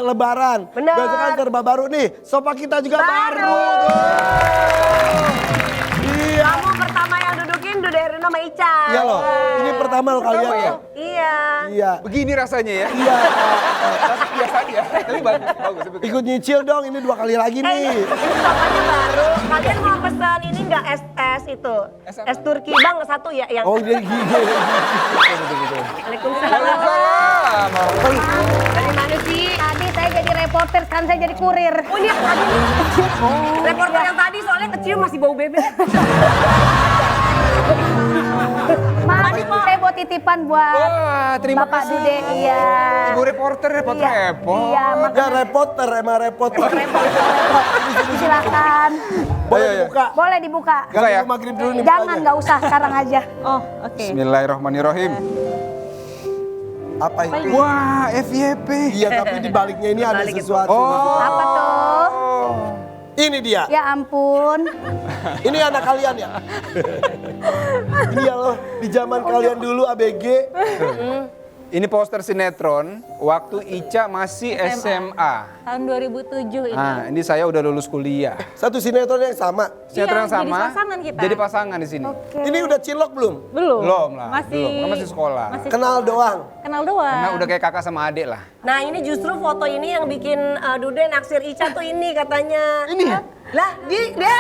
lebaran. Benar. Besok kan serba baru nih. Sofa kita juga baru. Iya. Kamu pertama yang dudukin Dude Herlino sama Ica. Iya loh. Ini pertama lo kalian ya. Iya. Iya. Begini rasanya ya. Iya. Biasa aja. Tapi bagus. Ikut nyicil dong, ini 2 kali lagi nih. Ini sofanya baru. Kalian mau pesan ini nggak es itu? Es Turki bang satu ya yang. Oh dia gini. Waalaikumsalam. Dari mana sih? Tadi saya jadi reporter, sekarang saya jadi kurir. Oh ini yang tadi nih. Reporter yang tadi soalnya kecium masih bau bebek. Maaf, saya buat titipan buat Wah, terima Bapak kasih. Dude. Iya. Ibu reporter. Iya, Dia reporter, emang reporter. silakan. Boleh Ayo, ayo. dibuka. Boleh dibuka. Buka ya? Ganti maghrib dulu nih. Jangan, bukanya. nggak usah, sekarang aja. Oh, oke. Bismillahirrahmanirrahim. Apa itu? Wah, FYP. Iya tapi di baliknya ini ada sesuatu. Apa tuh? Ini dia. Ya ampun. Ini anak kalian ya? Ini ya loh, di zaman kalian dulu ABG. Ini poster sinetron waktu Ica masih SMA. Tahun 2007 ini. Nah, ini saya udah lulus kuliah. Satu sinetron yang sama. Sinetron yang Iya, jadi sama. pasangan kita. Jadi pasangan di sini. Ini udah cilok belum? Belum. Belum lah. Masih. Belum. Kan masih sekolah. Kenal doang. Kenal doang. Nah, udah kayak kakak sama adik lah. Nah ini justru foto ini yang bikin Dude naksir Ica tuh ini katanya. Ini ya? Lah dia.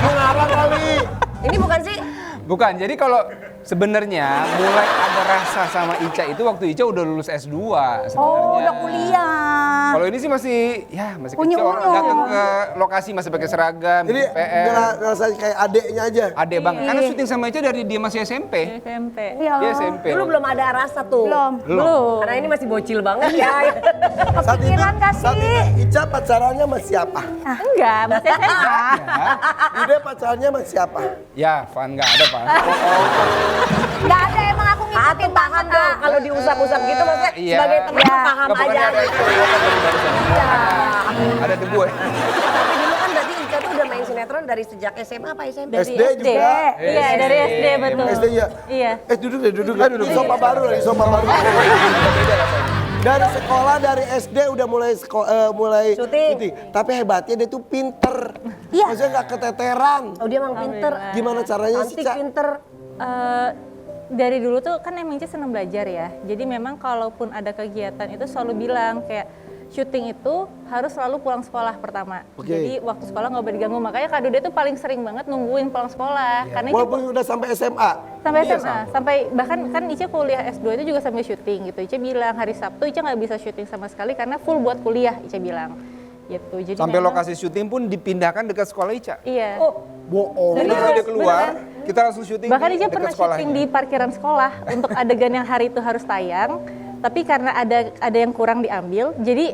Mau ngarang kali. Ini bukan sih? Bukan, jadi kalau sebenarnya mulai ada rasa sama Ica itu waktu Ica udah lulus S2 sebenarnya. Oh, udah kuliah. Kalau ini sih masih masih kecil, Unyu-unyu. orang datang ke lokasi masih pakai seragam, Jadi bikin PR. ngerasa kayak adeknya aja. Adek banget, karena syuting sama Ica dari dia masih SMP. SMP. Iya. Dia SMP. Dulu belum ada rasa tuh. Belum. Karena ini masih bocil banget ya. Saat itu, Kepikiran gak saat sih? itu Ica pacarannya sama siapa? Enggak, masih SMA. Dude pacarannya sama siapa? Ya, Van nggak ada, Van. Nggak ada, emang aku Atu ngikutin paham banget, dong Kak. kalau diusap-usap gitu maksudnya Iya. sebagai teman Iya. paham Nggak, aja. pokoknya ada debu ya. Tapi dulu kan berarti Ica tuh udah main sinetron dari sejak SMA apa SMP? Iya. SD juga. Iya, dari SD betul. SD ya? Iya. Duduk deh, duduk. Di sofa baru lah, di sofa baru. Dari sekolah, dari SD udah mulai Syuting. Tapi hebatnya dia tuh pinter. Iya. Maksudnya nggak keteteran. Oh dia emang pinter. Gimana caranya sih, Cantik Ca? pinter. Eh, dari dulu tuh kan emang Ica seneng belajar ya. Jadi memang kalaupun ada kegiatan itu selalu bilang kayak syuting itu harus selalu pulang sekolah pertama. Oke. Jadi waktu sekolah nggak boleh diganggu. Makanya Kak Dude tuh paling sering banget nungguin pulang sekolah. Karena Ica Walaupun udah sampai SMA. sampai SMA, sampai bahkan kan Ica kuliah S2 itu juga sambil syuting gitu. Ica bilang hari Sabtu Ica nggak bisa syuting sama sekali karena full buat kuliah Ica bilang. Gitu. Jadi Sampai memang- lokasi syuting pun dipindahkan dekat sekolah Ica. Iya. Bohong. Jadi begitu dia keluar, kita langsung syuting Bahkan di Ica dekat pernah sekolahnya. syuting di parkiran sekolah untuk adegan yang hari itu harus tayang. Tapi karena ada yang kurang diambil, jadi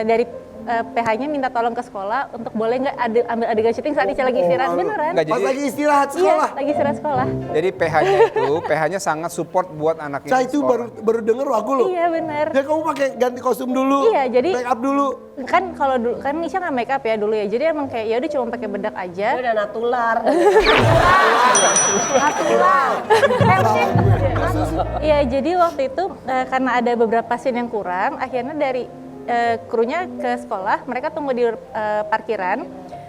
dari PH-nya minta tolong ke sekolah untuk boleh nggak ambil adegan syuting saat Ica lagi istirahat beneran. Nggak, Pas jadi, lagi istirahat Iya, sekolah. lagi istirahat sekolah. jadi PH-nya sangat support buat anaknya. Ca di itu sekolah. baru denger aku loh. Iya bener. Jadi kamu pakai ganti kostum dulu. Iya, jadi- make up dulu. Kan kalau dulu kan Ica nggak make up ya dulu ya, jadi emang kayak ya udah cuma pakai bedak aja. Dia udah natular. Iya, jadi waktu itu karena ada beberapa scene yang kurang, akhirnya dari krunya ke sekolah, mereka tunggu di parkiran,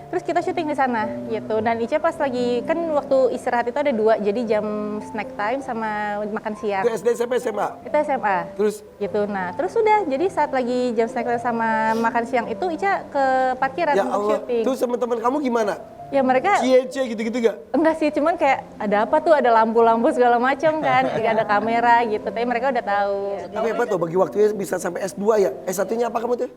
terus kita syuting di sana gitu. Dan Ica pas lagi, kan waktu istirahat itu ada 2, jadi jam snack time sama makan siang. Ke SD, SMP, SMA. Kita SMA. Terus Gitu, nah terus udah, jadi saat lagi jam snack time sama makan siang itu Ica ke parkiran ya untuk Allah. syuting. Terus teman-teman kamu gimana? Ya mereka Cie gitu-gitu gak? enggak sih, cuman kayak ada apa tuh, ada lampu-lampu segala macam kan, ada kamera gitu, tapi mereka udah tahu. Tapi hebat loh, bagi waktunya bisa sampai S2 ya. S1-nya apa kamu tuh?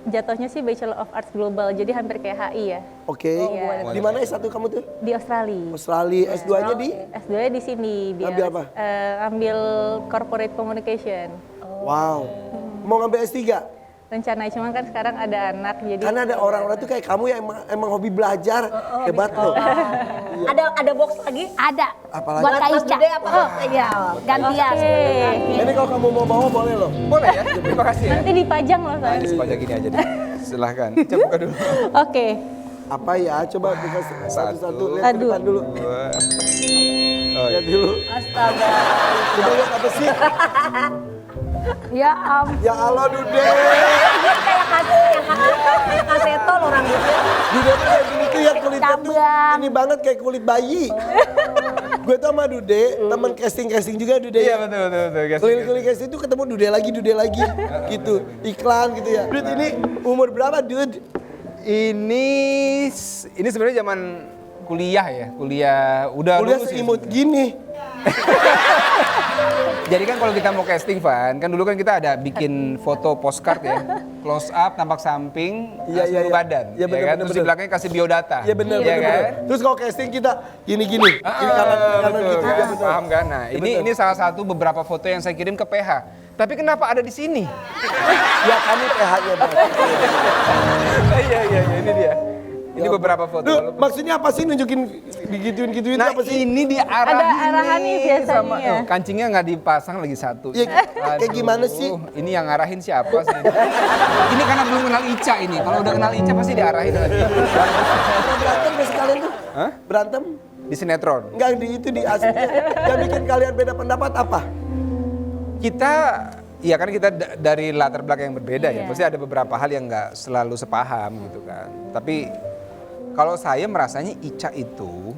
Jatuhnya sih Bachelor of Arts Global, jadi hampir kayak HI ya, Oke. Iya. Di mana S1 kamu tuh? di Australia. Australia. S2-nya di? S2-nya di sini, dia Ambil apa? ambil Corporate Communication. Wow. Mau ngambil S3? Rencana, cuman kan sekarang ada anak, jadi Karena ada orang-orang tuh kayak kamu yang emang hobi belajar. Hebat loh. Ada box lagi? Ada. Apalagi? Buat Kak Mas Ica. Dude apa? Iya, gantian. Oke. Ini kalau kamu mau bawa boleh loh. Boleh ya? Terima kasih ya. Nanti dipajang loh saya. Ini sepanjang gini aja deh. Silahkan. Coba buka dulu. Oke. Apa ya? Coba buka satu-satu. Lihat ke Aduh. depan dulu. Dua. Oh, Lihat dulu. Astaga. Coba lihat apa sih? Ya ampun. Ya Allah Dude. Kayak kaseto loh rambutnya. Dude tuh kayak gini tuh ya kulitnya tuh Cabang. ini banget kayak kulit bayi. Gue tuh sama Dude, teman casting juga Dude. Iya betul. Keliling-keliling casting tuh ketemu Dude lagi gitu. Iklan gitu ya. Dude ini umur berapa Dude? Ini sebenarnya zaman kuliah ya, kuliah Kuliah lulus ya seimut sebenarnya. gini. Jadi kan kalau kita mau casting Van, kan dulu kan kita ada bikin foto postcard ya, close up, tampak samping, Iya, seluruh iya. badan, Iya, bener, ya kan? bener, Terus bener. di belakangnya kasih biodata, Iya benar ya kan? Terus kalau casting kita gini-gini. Ini kanan Betul, gitu. kan? Ya, betul. Paham kan? Nah, Iya, ini betul. ini salah satu beberapa foto yang saya kirim ke PH. Tapi kenapa ada di sini? Ya kami PH-nya berarti. Iya, ini dia. Ini beberapa foto. Duh, maksudnya apa sih nunjukin digituin Nah, apa sih? ini diarahin Ada arahan nih biasanya. sama kancingnya nggak dipasang lagi satu. Ya, kayak gimana sih? Ini yang ngarahin siapa sih? Ini karena belum kenal Ica ini. Kalau udah kenal Ica pasti diarahin lagi. Pernah berantem gak sih kalian tuh? Hah? Berantem? Di sinetron. Enggak di aslinya. Yang bikin kalian beda pendapat apa? Kita ya kan kita dari latar belakang yang berbeda ya. Iya. Pasti ada beberapa hal yang nggak selalu sepaham gitu kan. Tapi kalau saya merasanya Ica itu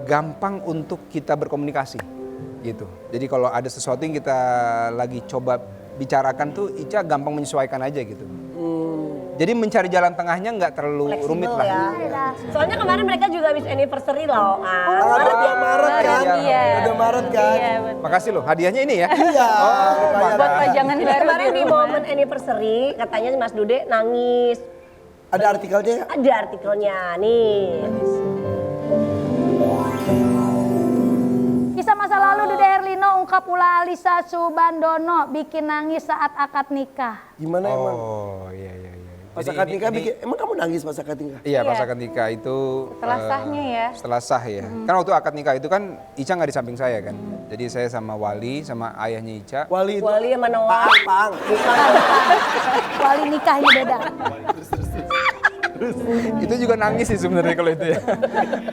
gampang untuk kita berkomunikasi gitu. Jadi kalau ada sesuatu yang kita lagi coba bicarakan tuh Ica gampang menyesuaikan aja gitu. Jadi mencari jalan tengahnya nggak terlalu rumit Fleksibel lah. ya. Soalnya kemarin mereka juga habis anniversary loh. Tanggal 2 Maret kan? Iya. Udah Maret kan? Iya, betul. Makasih loh, hadiahnya ini ya. Iya. Buat pajangan Jadi baru kemarin di rumah. momen anniversary katanya Mas Dude nangis. Ada artikelnya ya? Ada artikelnya nih. Kisah masa lalu Dude Herlino ungkap pula Alisa Subandono bikin nangis saat akad nikah. Gimana emang? Oh iya. Pas Jadi akad ini- nikah ini- bikin, emang kamu nangis pas akad nikah? Iya, pas Iya. akad nikah itu Setelah sahnya ya. Setelah sah ya. Kan waktu akad nikah itu kan Ica nggak di samping saya kan. Jadi saya sama Wali sama ayahnya Ica. Wali itu. Wali sama Noah. Paang. Wali nikahnya beda. Itu juga nangis sih sebenarnya kalau itu ya.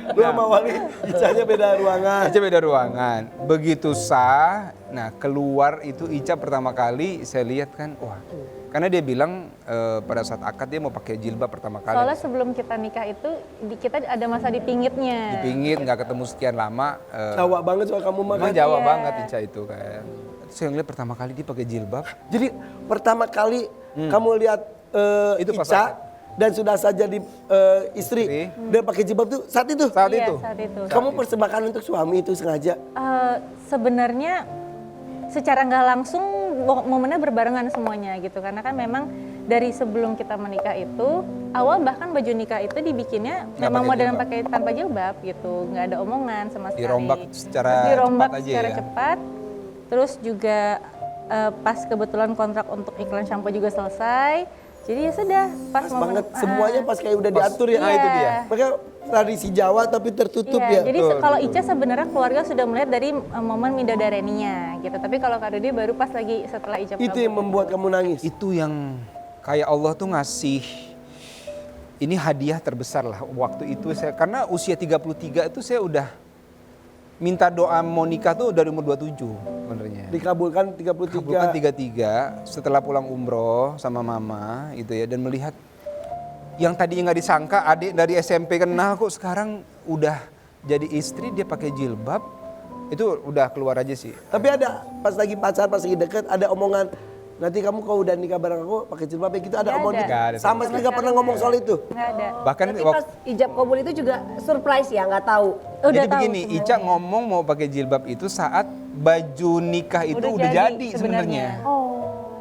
Lu sama Wali, Icanya beda ruangan. Ica beda ruangan. Begitu sah, nah keluar itu Ica pertama kali saya lihat kan, wah. Karena dia bilang pada saat akad dia mau pakai jilbab pertama kali. Soalnya sebelum kita nikah itu kita ada masa di pinggitnya. Dipingit nggak ketemu sekian lama. Jawa banget soal kamu makan. Memang Jawa Iya. banget Ica itu kan. Terus saya ngeliat pertama kali dia pakai jilbab. Jadi pertama kali kamu lihat Itu pas Ica akad. dan sudah saja di istri dan pakai jilbab tuh saat itu. Saat Iya, itu. saat itu. Kamu persembahkan untuk suami itu sengaja. Sebenarnya secara nggak langsung momennya berbarengan semuanya gitu karena kan memang dari sebelum kita menikah itu awal bahkan baju nikah itu dibikinnya Nggak memang pakai modern jilbab. pakai tanpa jilbab gitu nggak ada omongan sama sekali. Dirombak secara Terus dirombak cepat aja secara ya. cepat terus juga pas kebetulan kontrak untuk iklan shampoo juga selesai jadi ya sudah pas Pas banget semuanya pas kayak udah diatur ya. Nah, itu dia. Makanya tradisi Jawa tapi tertutup Iya, ya. jadi Betul, kalau betul. Ica sebenarnya keluarga sudah melihat dari momen midodareninya gitu. Tapi kalau Kak Dodi baru pas lagi setelah Ica Itu yang membuat kamu nangis. Itu yang kayak Allah tuh ngasih ini hadiah terbesar lah waktu itu saya karena usia 33 itu saya udah minta doa mau nikah tuh dari umur 27 sebenarnya. Dikabulkan 33. Kabulkan 33 setelah pulang umroh sama mama gitu ya dan melihat yang tadinya nggak disangka adik dari SMP kenal kok sekarang udah jadi istri dia pakai jilbab itu udah keluar aja sih. Tapi ada pas lagi pacaran, pas lagi deket ada omongan nanti kamu kalau udah nikah bareng aku pakai jilbab ya gitu ada Nggak omongan ada. gitu. Nggak ada. Sama sekali nggak pernah ngomong soal itu. nggak ada. Bahkan Tapi pas ijab kabul itu juga surprise ya, nggak tahu. Udah jadi tahu begini, sebenarnya. Ica ngomong mau pakai jilbab itu saat baju nikah itu udah jadi sebenarnya.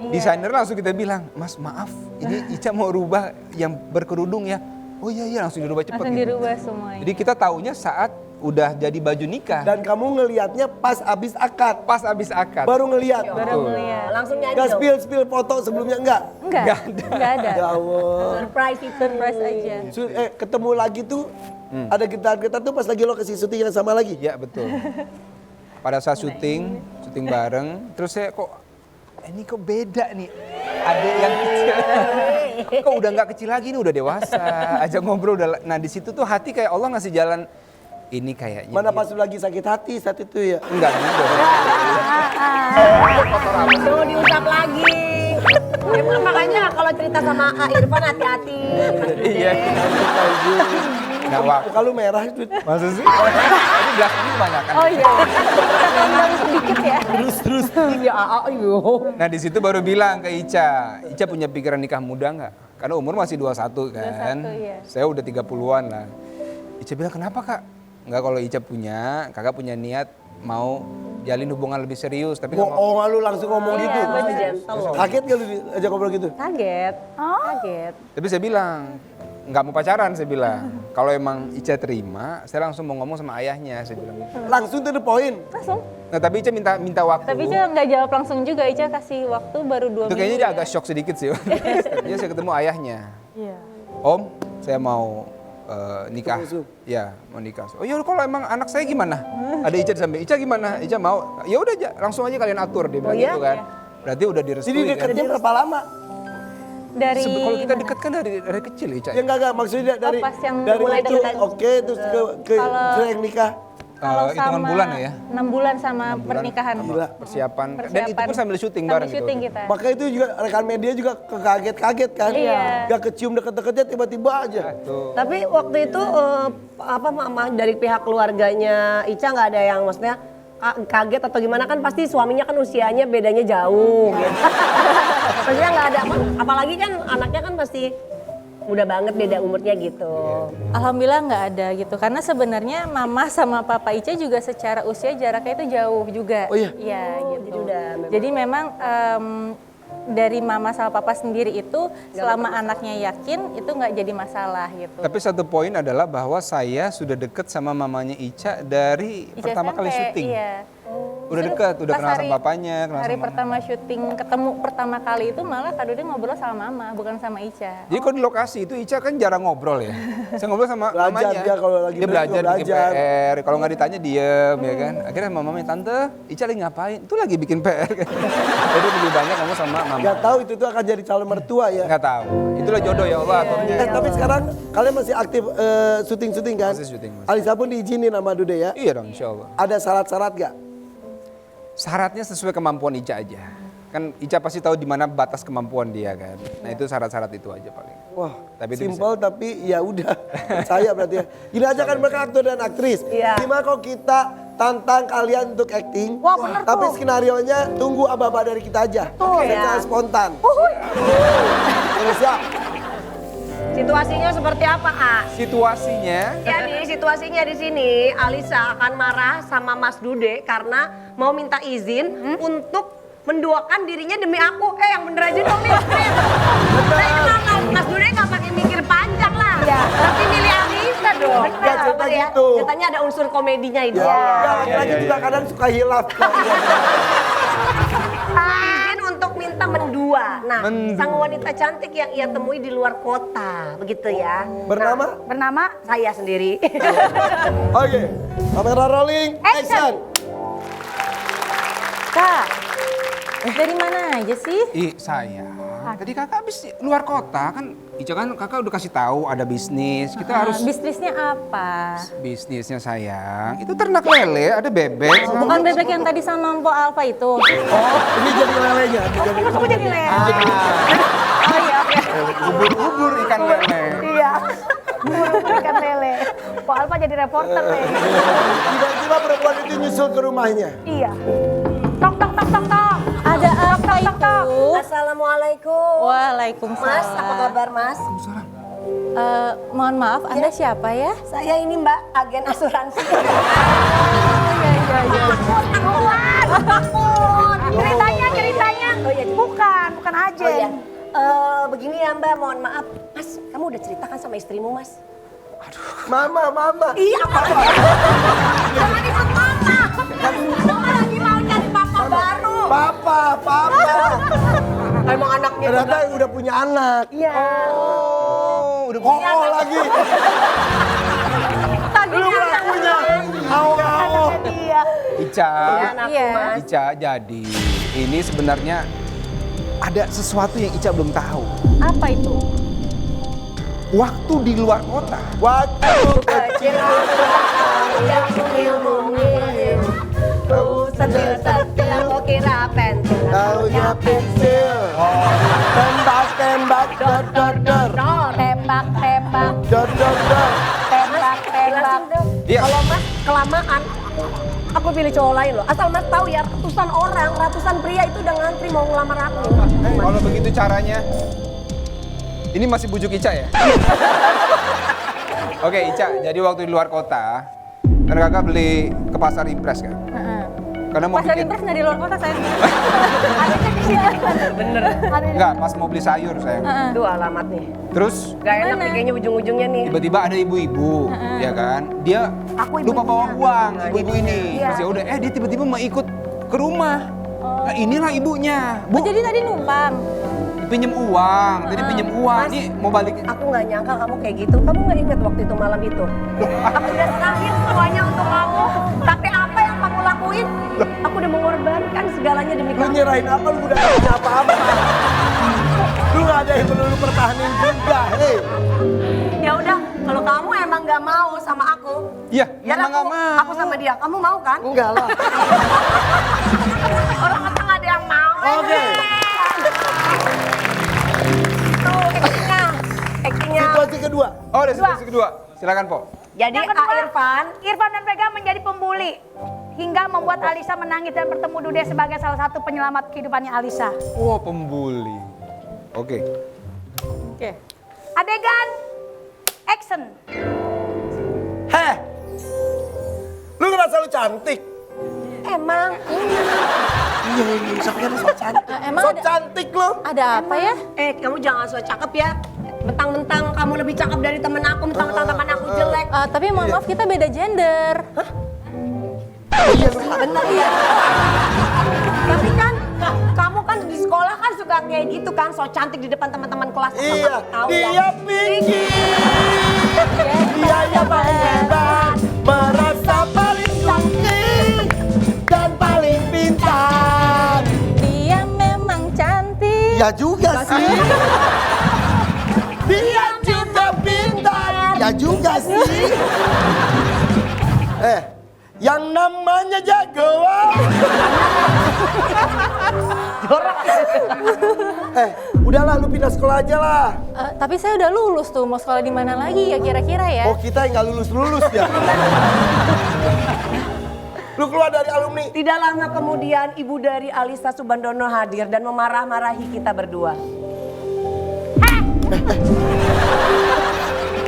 Desainer langsung kita bilang, Mas maaf, ini Ica mau rubah yang berkerudung ya. Oh iya langsung dirubah cepat. Langsung gitu. dirubah semuanya. Jadi kita taunya saat udah jadi baju nikah, Dan kamu ngelihatnya pas abis akad. pas abis akad. Baru ngelihat. baru ngeliat. Langsung nyanyi Gak dong. spill foto sebelumnya enggak? Enggak ada. Ya Allah. Surprise itu. Surprise aja. Ketemu lagi tuh ada getar-getar tuh pas lagi lo kasih syuting yang sama lagi. Ya betul. Pada saat syuting bareng, terus saya kok ini kok beda nih. Ada yang kecil. Kok udah nggak kecil lagi nih udah dewasa. Ajak ngobrol udah. Nah di situ tuh hati kayak Allah ngasih jalan. ini kayaknya. Mana pas lu lagi sakit hati saat itu ya? Enggak juga. Tuh diusap lagi. Emang makanya kalau cerita sama Kak Irfan hati-hati. Iya. Nggak waktu. Muka lu merah itu. Masa sih? Ini gelas ini banyak kan? Oh iya. Kita tambah sedikit ya. Terus. Iya, ayo. Nah di situ baru bilang ke Ica punya pikiran nikah muda nggak? Karena umur masih 21 kan. 21, iya. Saya udah 30-an lah. Ica bilang kenapa kak? Nggak, kalau Ica punya, kakak punya niat mau jalin hubungan lebih serius. Tapi nggak mau. Oh, lu langsung ngomong Iya, gitu. Masih gentle loh. Kaget gak lu diajak ngobrol gitu? Kaget. Kaget. Tapi saya bilang, nggak mau pacaran saya bilang. Kalau emang Ica terima, saya langsung mau ngomong sama ayahnya, saya bilang gitu. Langsung to the point. Langsung. Nah tapi Ica minta waktu. Tapi Ica nggak jawab langsung juga. Ica kasih waktu baru 2 minggu. Itu kayaknya dia ya. agak shock sedikit sih. Dia saya ketemu ayahnya. Iya. Om, saya mau nikah. Langsung. Ya, mau nikah. Oh ya kalau emang anak saya gimana? Ada Ica di samping. Ica gimana? Ica mau? Ya udah langsung aja kalian atur dia bilang gitu kan. Berarti udah direstui Jadi kan. deketnya berapa lama? Dari Kalau kita deket kan dari kecil Ica. Ya enggak maksudnya dari pas yang dari mulai itu dekat. oke terus ke yang nikah. kalau hitungan sama bulan ya? 6 bulan sama 6 bulan pernikahan. Gila. Persiapan. Dan itu pun sambil syuting bareng gitu. syuting kita. Maka itu juga rekan media juga kaget-kaget kan. Iya. Gak kecium deket-deketnya tiba-tiba aja. Tuh. Tapi waktu itu mama dari pihak keluarganya Ica nggak ada yang maksudnya kaget atau gimana, kan pasti suaminya kan usianya bedanya jauh gitu. Maksudnya nggak ada, apalagi kan anaknya kan pasti muda banget beda umurnya gitu. Alhamdulillah nggak ada gitu, karena sebenarnya mama sama papa Ica juga secara usia jaraknya itu jauh juga. Oh iya? Iya gitu. Jadi udah Jadi memang dari mama sama papa sendiri itu selama anaknya yakin itu nggak jadi masalah gitu. Tapi satu poin adalah bahwa saya sudah deket sama mamanya Ica dari Ica pertama SMP, kali syuting. Iya. Udah dekat, udah Pas kenal sama papanya, kenal Hari sama pertama syuting ketemu pertama kali itu malah Kak Dude ngobrol sama mama, bukan sama Ica. Jadi kalau di lokasi itu Ica kan jarang ngobrol ya. Saya ngobrol sama Belajar mamanya. dia kalau lagi dia belajar bikin belajar. PR. Kalau nggak ditanya diem ya kan. Akhirnya sama mamanya, tante Ica lagi ngapain? Itu lagi bikin PR. Jadi lebih banyak ngomong sama mama. Gak tahu itu tuh akan jadi calon mertua ya. Nggak tahu. Itulah jodoh ya Allah aturnya. Tapi sekarang kalian masih aktif syuting-syuting kan? Masih syuting, Mas. Alisa pun diizinin sama Dude ya. Iya dong insya Allah. Ada syarat-syarat gak? Syaratnya sesuai kemampuan Ica aja. Kan Ica pasti tahu di mana batas kemampuan dia kan. Nah itu syarat-syarat itu aja paling. Wah, Tapi itu simple tapi ya udah. Saya berarti ya. Gini aja kan mereka aktor dan aktris. Iya. Gimana kalau kita tantang kalian untuk acting? Wah, bener tapi tuh. skenarionya tunggu aba-aba dari kita aja. Secara Ya. spontan. Terus ya. Situasinya seperti apa, Kak? Situasinya Jadi situasinya di sini Alisa akan marah sama Mas Dude karena mau minta izin untuk menduakan dirinya demi aku. Yang bener aja dong nih. Saya kenal Mas Dude nggak pakai mikir panjang lah. Tapi milih Alisa dong. Ya, cerita gitu. Ceritanya ada unsur komedinya itu. Ya, lagi juga kadang suka hilaf. Izin untuk minta mendua. Nah, sang wanita cantik yang ia temui di luar kota, begitu ya. Bernama? Bernama Saya sendiri. Oke. Kamera rolling, action. Kak, dari mana aja sih? Ih sayang, tadi kakak habis luar kota kan, Ica kan kakak udah kasih tahu ada bisnis, kita harus Bisnisnya apa? bisnisnya sayang. Itu ternak lele, ada bebek. Bukan bebek yang tadi sama Mpo Alfa itu. Oh, ini jadi lelenya. Aku jadi lele. Oh iya, oke. Ubur-ubur ikan lele. iya. Buru-buru ikan lele. Pak Alfa jadi reporter nih. Tiba-tiba perempuan itu nyusul ke rumahnya. Iya. Tok tok tok tok tok. Ada apa itu? Assalamualaikum. Waalaikumsalam. Mas, apa kabar Mas? Mohon maaf, Anda siapa ya? Saya ini Mbak, agen asuransi. Ceritanya. Oh, iya. Bukan Oh ajen. iya. Begini ya Mbak, mohon maaf. Mas, kamu udah ceritakan sama istrimu Mas? Mama. Iya, apa? Jangan ikut mama. Mama lagi mau cari papa baru. Papa. Emang anaknya Ternyata udah punya anak. Iya. Oh, udah Oh lagi. Lu belum punya. Au. Iya. Ica, Anakku Iya. Mas. Ica jadi ini sebenarnya ada sesuatu yang Ica belum tahu. Apa itu? Waktu di luar kota, Waktu kecil. yang mungil-mungil. Sentil-sentil aku kira pensil. Taunya pensil. Tembak, dor, dor, dor. Tembak, tembak, Dor, dor, dor. tembak, tembak. Iya. Kalau Mas kelamaan, aku pilih cowok lain loh. Asal Mas tahu ya, ratusan orang, ratusan pria itu udah ngantri mau ngelamar aku. Kalau begitu caranya, ini masih bujuk Ica ya? Oke Ica, jadi waktu di luar kota, kan kakak beli ke pasar Impres kan? Karena mau Pasar bikin, Impres nggak di luar kota saya. Adanya di sini. Bener. enggak, pas mau beli sayur sayang. Tuh alamat nih. Terus Gak enak nih kayaknya ujung-ujungnya nih. tiba-tiba ada ibu-ibu, ya kan? Dia Aku lupa bawa ibu-ibunya. uang, ibu-ibu ini. Iya. Terus ya udah, dia tiba-tiba mau ikut ke rumah. Nah inilah ibunya, Oh, Bu. jadi tadi numpang. Pinjem uang, tadi pinjem uang. Mas, Nih mau balik. Aku nggak nyangka kamu kayak gitu. Kamu nggak ingat waktu itu malam itu? Aku udah serahin semuanya untuk kamu. Tapi apa yang kamu lakuin? Aku udah mengorbankan segalanya demi Lu kamu. nyerahin apa, lu udah gak punya apa-apa. Lu gak ada yang perlu lu pertahanin juga, hei. Ya udah, kalau kamu emang nggak mau sama aku, Iya, ya memang nggak mau. aku sama dia. Kamu mau kan? Enggak lah. Orang masa nggak ada yang mau. Oke. Tuh actingnya. Situasi kedua. Oh, ada situasi kedua. Silakan, Po. Jadi Yang kedua, Irfan, Irfan dan Vega menjadi pembuli hingga membuat Alisa menangis dan bertemu Dude sebagai salah satu penyelamat kehidupannya Alisa. Oh, pembuli. Oke. Oke. Adegan action. Heh. Lu ngerasa lu cantik? emang Iya, ini sampai kan so cantik. Emang So ada- cantik lu. Ada apa ya? kamu jangan so cakep ya. Mentang-mentang kamu lebih cakep dari temen aku, mentang-mentang teman aku jelek. Tapi mohon maaf kita beda gender. Iya, lu Bener ya. Tapi kan kamu kan di sekolah kan suka kayak gitu kan, so cantik di depan teman-teman kelas. Iya, Tahu dia ya. pinggir. Dia yang paling hebat, merasa paling cantik dan paling pintar. Dia memang cantik. Ya juga sih. Dia juga pintar. Ya juga sih. Yang namanya jagoan. Udahlah lu pindah sekolah aja lah. Tapi saya udah lulus tuh, mau sekolah di mana lagi ya kira-kira ya? Oh, kita yang nggak lulus-lulus ya. Lu keluar dari alumni. Tidak lama kemudian ibu dari Alisa Subandono hadir dan memarah-marahi kita berdua.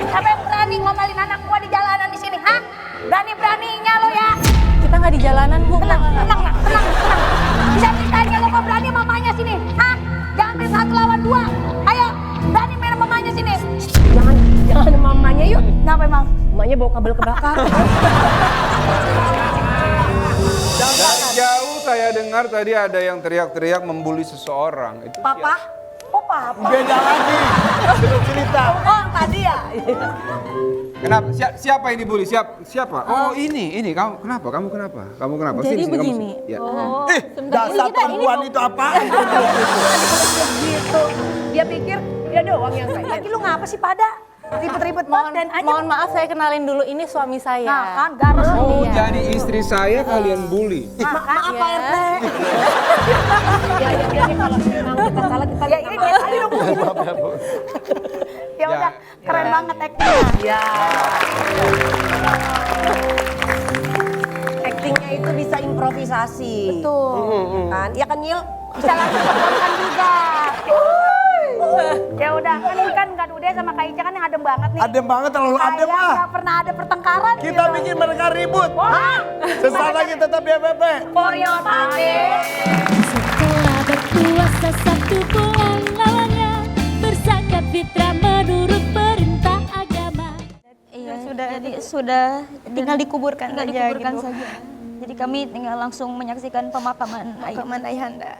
Siapa yang berani ngomelin anak gua di jalanan di sini, hah? Berani-beraninya lo ya. Kita nggak di jalanan, Bu. Tenang, tenang, tenang, tenang. Bisa ditanya lo kok berani mamanya sini, hah? Jangan main 1 lawan 2. Ayo, berani main mamanya sini. Jangan mamanya yuk. Kenapa emang? Mamanya bawa kabel kebakar. Dari jauh saya dengar tadi ada yang teriak-teriak membuli seseorang. Itu Papa? Oh papa? Beda lagi. Belum cerita. Oh tadi ya? Kenapa? Siapa yang dibully? Siapa? Oh, ini. Kamu kenapa? Kamu kenapa? Jadi Sini, begini. Kamu, ya. Dasar perempuan itu apaan? Gitu. Dia pikir dia doang yang kayak Lagi lu ngapa sih pada? Ribet-ribet banget dan aja. Mohon maaf saya kenalin dulu, ini suami saya. Nah kan, garis Oh, dia. jadi istri saya kalian bully. Maaf Pak RT. Ya nih kalau memang kita salah kita Ya ini dia tadi dong. Ya udah, keren banget actingnya. Ya. Actingnya itu bisa improvisasi. Betul. Kan? Ya kan Nyil? Bisa langsung spontan juga. Ya udah, kan Kak Dude sama Kak Ica kan yang adem banget nih. Adem banget, terlalu adem Kayak ah. nggak pernah ada pertengkaran Kita gitu. bikin mereka ribut. Wah, Sesaat lagi tetap di FFP. for your family. Setelah berpuasa satu bulan lamanya berzakat fitrah menurut perintah agama. Iya, sudah tinggal dikuburkan saja gitu. Jadi kami tinggal langsung menyaksikan pemakaman ayahanda.